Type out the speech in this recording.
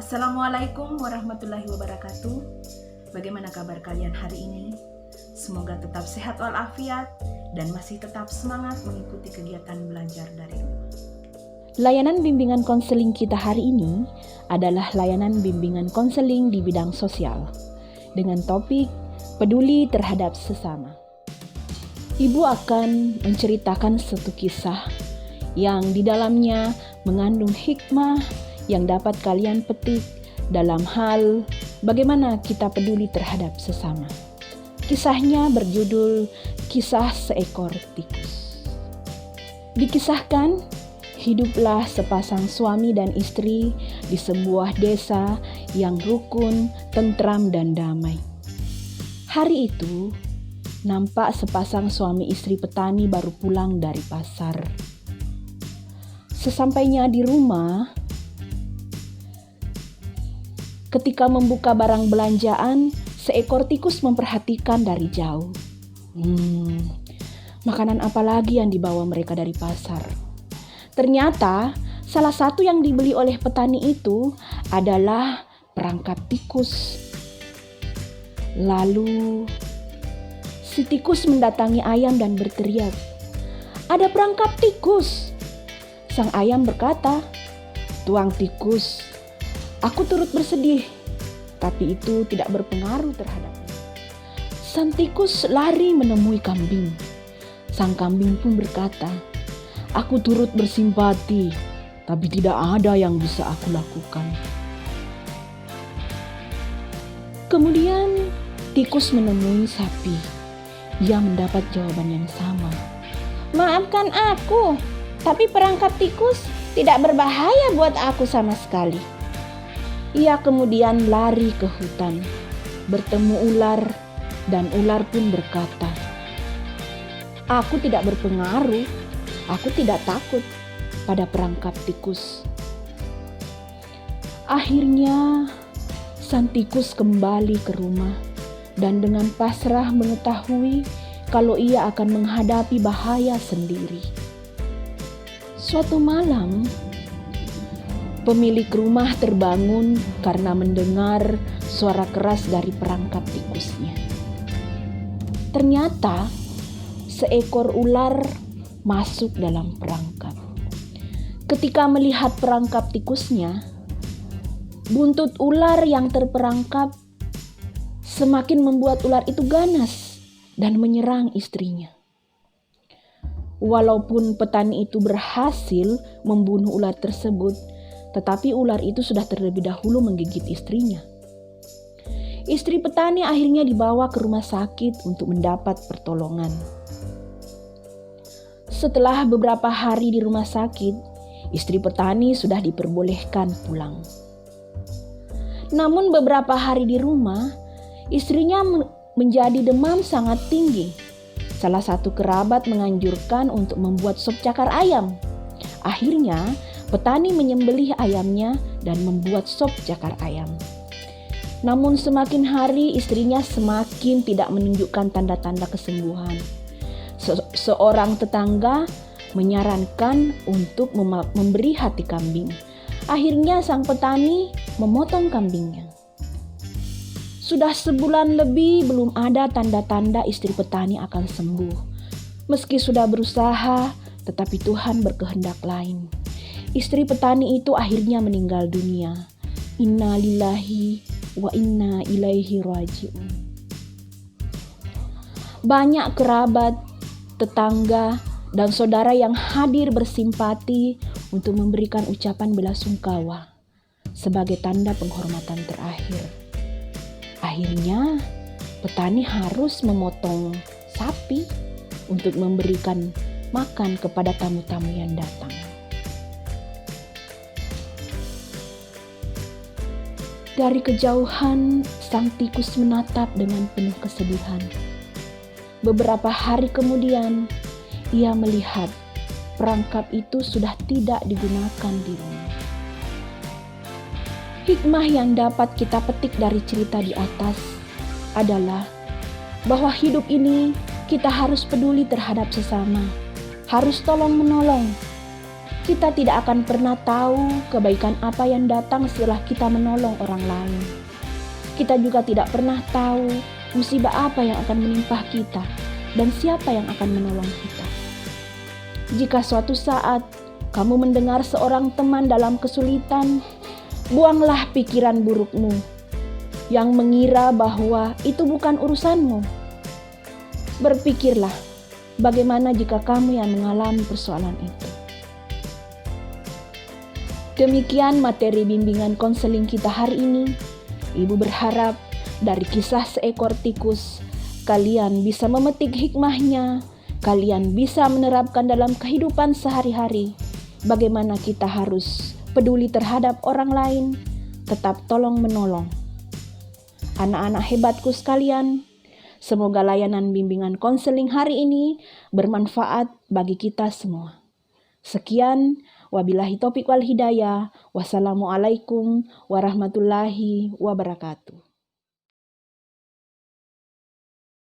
Assalamualaikum warahmatullahi wabarakatuh. Bagaimana kabar kalian hari ini? Semoga tetap sehat walafiat dan masih tetap semangat mengikuti kegiatan belajar dari rumah. Layanan bimbingan konseling kita hari ini adalah layanan bimbingan konseling di bidang sosial dengan topik peduli terhadap sesama. Ibu akan menceritakan satu kisah yang di dalamnya mengandung hikmah yang dapat kalian petik dalam hal bagaimana kita peduli terhadap sesama. Kisahnya berjudul Kisah Seekor Tikus. Dikisahkan, hiduplah sepasang suami dan istri di sebuah desa yang rukun, tentram, dan damai. Hari itu, nampak sepasang suami istri petani baru pulang dari pasar. Sesampainya di rumah, ketika membuka barang belanjaan, seekor tikus memperhatikan dari jauh. Makanan apa lagi yang dibawa mereka dari pasar? Ternyata salah satu yang dibeli oleh petani itu adalah perangkap tikus. Lalu si tikus mendatangi ayam dan berteriak, "Ada perangkap tikus!" Sang ayam berkata, "Tuang tikus, aku turut bersedih, tapi itu tidak berpengaruh terhadapnya." Sang tikus lari menemui kambing. Sang kambing pun berkata, "Aku turut bersimpati, tapi tidak ada yang bisa aku lakukan." Kemudian tikus menemui sapi. Ia mendapat jawaban yang sama. "Maafkan aku, tapi perangkap tikus tidak berbahaya buat aku sama sekali." Ia kemudian lari ke hutan, bertemu ular, dan ular pun berkata, "Aku tidak berpengaruh, aku tidak takut pada perangkap tikus." Akhirnya, sang tikus kembali ke rumah dan dengan pasrah mengetahui kalau ia akan menghadapi bahaya sendiri. Suatu malam, pemilik rumah terbangun karena mendengar suara keras dari perangkap tikusnya. Ternyata seekor ular masuk dalam perangkap. Ketika melihat perangkap tikusnya, buntut ular yang terperangkap semakin membuat ular itu ganas dan menyerang istrinya. Walaupun petani itu berhasil membunuh ular tersebut, tetapi ular itu sudah terlebih dahulu menggigit istrinya. Istri petani akhirnya dibawa ke rumah sakit untuk mendapat pertolongan. Setelah beberapa hari di rumah sakit, istri petani sudah diperbolehkan pulang. Namun beberapa hari di rumah, istrinya menjadi demam sangat tinggi. Salah satu kerabat menganjurkan untuk membuat sop cakar ayam. Akhirnya, petani menyembelih ayamnya dan membuat sop cakar ayam. Namun semakin hari istrinya semakin tidak menunjukkan tanda-tanda kesembuhan. Seorang tetangga menyarankan untuk memberi hati kambing. Akhirnya sang petani memotong kambingnya. Sudah sebulan lebih belum ada tanda-tanda istri petani akan sembuh. Meski sudah berusaha, tetapi Tuhan berkehendak lain. Istri petani itu akhirnya meninggal dunia. Inna lillahi wa inna ilaihi raji'un. Banyak kerabat, tetangga, dan saudara yang hadir bersimpati untuk memberikan ucapan belasungkawa sebagai tanda penghormatan terakhir. Akhirnya, petani harus memotong sapi untuk memberikan makan kepada tamu-tamu yang datang. Dari kejauhan, sang tikus menatap dengan penuh kesedihan. Beberapa hari kemudian, ia melihat perangkap itu sudah tidak digunakan di rumah. Hikmah yang dapat kita petik dari cerita di atas adalah bahwa hidup ini kita harus peduli terhadap sesama, harus tolong-menolong. kita tidak akan pernah tahu kebaikan apa yang datang setelah kita menolong orang lain. Kita juga tidak pernah tahu musibah apa yang akan menimpa kita dan siapa yang akan menolong kita. Jika suatu saat kamu mendengar seorang teman dalam kesulitan, buanglah pikiran burukmu yang mengira bahwa itu bukan urusanmu. Berpikirlah, bagaimana jika kamu yang mengalami persoalan itu. Demikian materi bimbingan konseling kita hari ini. Ibu berharap dari kisah seekor tikus, kalian bisa memetik hikmahnya, kalian bisa menerapkan dalam kehidupan sehari-hari. Bagaimana kita harus peduli terhadap orang lain, tetap tolong-menolong. Anak-anak hebatku sekalian, semoga layanan bimbingan konseling hari ini bermanfaat bagi kita semua. Sekian, wabillahi taufiq wal hidayah. Wassalamualaikum warahmatullahi wabarakatuh.